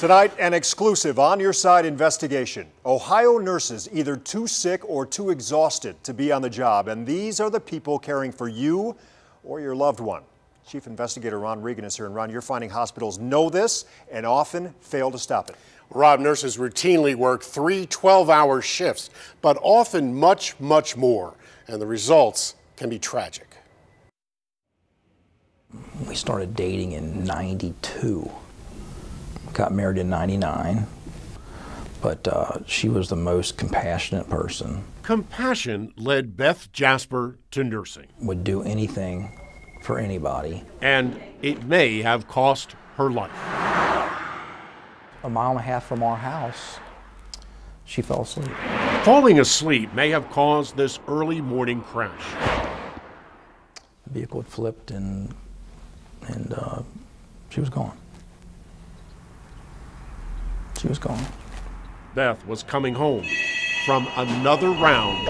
Tonight, an exclusive On Your Side investigation. Ohio nurses either too sick or too exhausted to be on the job, and these are the people caring for you or your loved one. Chief Investigator Ron Regan is here. And Ron, you're finding hospitals know this and often fail to stop it. Rob, nurses routinely work 3 12-hour shifts, but often much, much more, and the results can be tragic. We started dating in '92. Got married in '99, but she was the most compassionate person. Compassion led Beth Jasper to nursing. Would do anything for anybody. And it may have cost her life. A mile and a half from our house, she fell asleep. Falling asleep may have caused this early morning crash. The vehicle had flipped and she was gone. She was gone. Beth was coming home from another round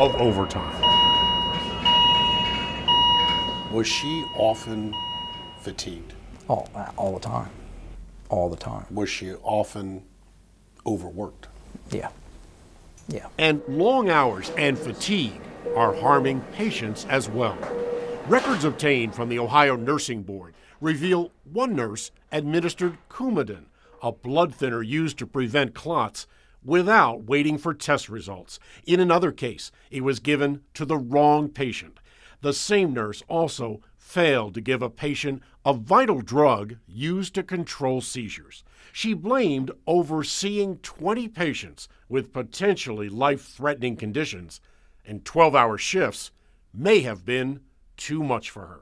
of overtime. Was she often fatigued? All the time. All the time. Was she often overworked? Yeah. Yeah. And long hours and fatigue are harming patients as well. Records obtained from the Ohio Nursing Board reveal one nurse administered Coumadin, a blood thinner used to prevent clots, without waiting for test results. In another case, it was given to the wrong patient. The same nurse also failed to give a patient a vital drug used to control seizures. She blamed overseeing 20 patients with potentially life-threatening conditions, and 12-hour shifts may have been too much for her.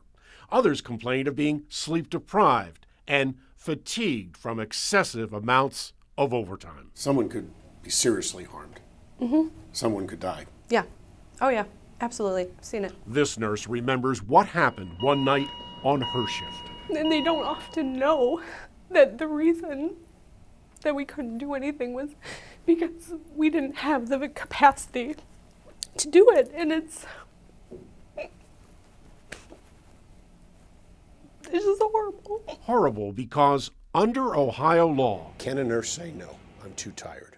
Others complained of being sleep-deprived and fatigued from excessive amounts of overtime. Someone could be seriously harmed. Someone could die. Yeah. Oh, yeah. Absolutely. I've seen it. This nurse remembers what happened one night on her shift. And they don't often know that the reason that we couldn't do anything was because we didn't have the capacity to do it. And it's just horrible. Horrible because under Ohio law, can a nurse say, no, I'm too tired?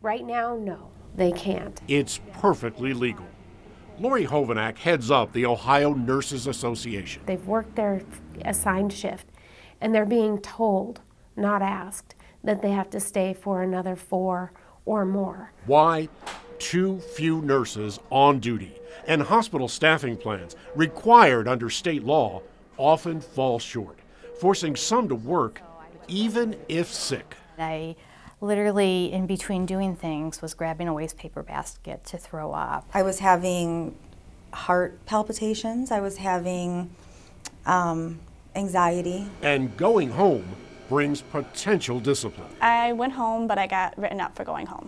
Right now, no, they can't. It's perfectly legal. Lori Hovanak heads up the Ohio Nurses Association. They've worked their assigned shift, and they're being told, not asked, that they have to stay for another 4 or more. Why? Too few nurses on duty, and hospital staffing plans required under state law often fall short, forcing some to work even if sick. I literally, in between doing things, was grabbing a waste paper basket to throw up. I was having heart palpitations. I was having anxiety. And going home brings potential discipline. I went home, but I got written up for going home.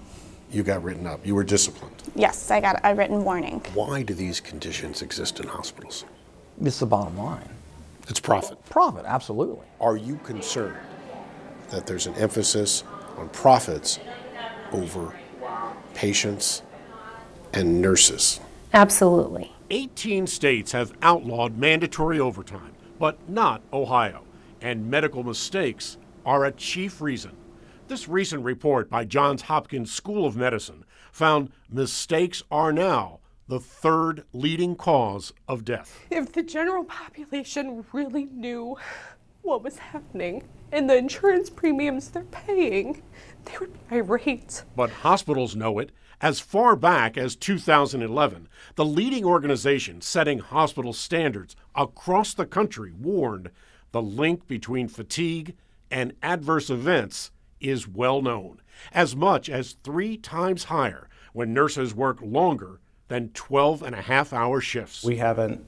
You got written up. You were disciplined. Yes, I got a written warning. Why do these conditions exist in hospitals? It's the bottom line. It's profit. Profit, absolutely. Are you concerned that there's an emphasis on profits over patients and nurses? Absolutely. 18 states have outlawed mandatory overtime, but not Ohio, and medical mistakes are a chief reason. This recent report by Johns Hopkins School of Medicine found mistakes are now the 3rd leading cause of death. If the general population really knew what was happening and the insurance premiums they're paying, they would be irate. But hospitals know it. As far back as 2011, the leading organization setting hospital standards across the country warned the link between fatigue and adverse events is well known, as much as 3 times higher when nurses work longer than 12-and-a-half-hour shifts. We haven't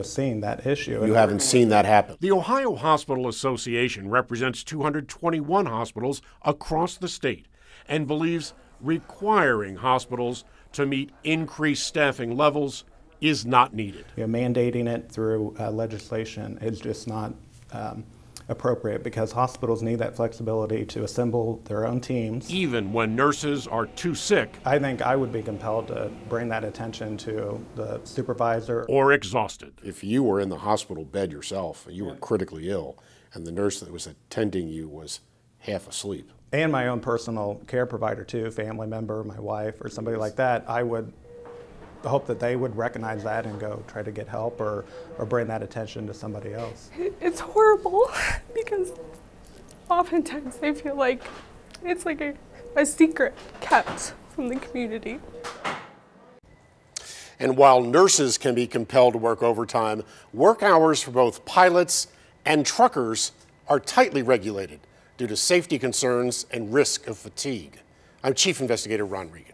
seen that issue. You haven't seen that happen. The Ohio Hospital Association represents 221 hospitals across the state and believes requiring hospitals to meet increased staffing levels is not needed. Mandating it through legislation is just not appropriate because hospitals need that flexibility to assemble their own teams. Even when nurses are too sick. I think I would be compelled to bring that attention to the supervisor. Or exhausted. If you were in the hospital bed yourself and you were critically ill and the nurse that was attending you was half asleep. And my own personal care provider too, family member, my wife, or somebody like that, I would hope that they would recognize that and go try to get help or bring that attention to somebody else. It's horrible because oftentimes they feel like it's like a secret kept from the community. And while nurses can be compelled to work overtime, work hours for both pilots and truckers are tightly regulated due to safety concerns and risk of fatigue. I'm Chief Investigator Ron Regan.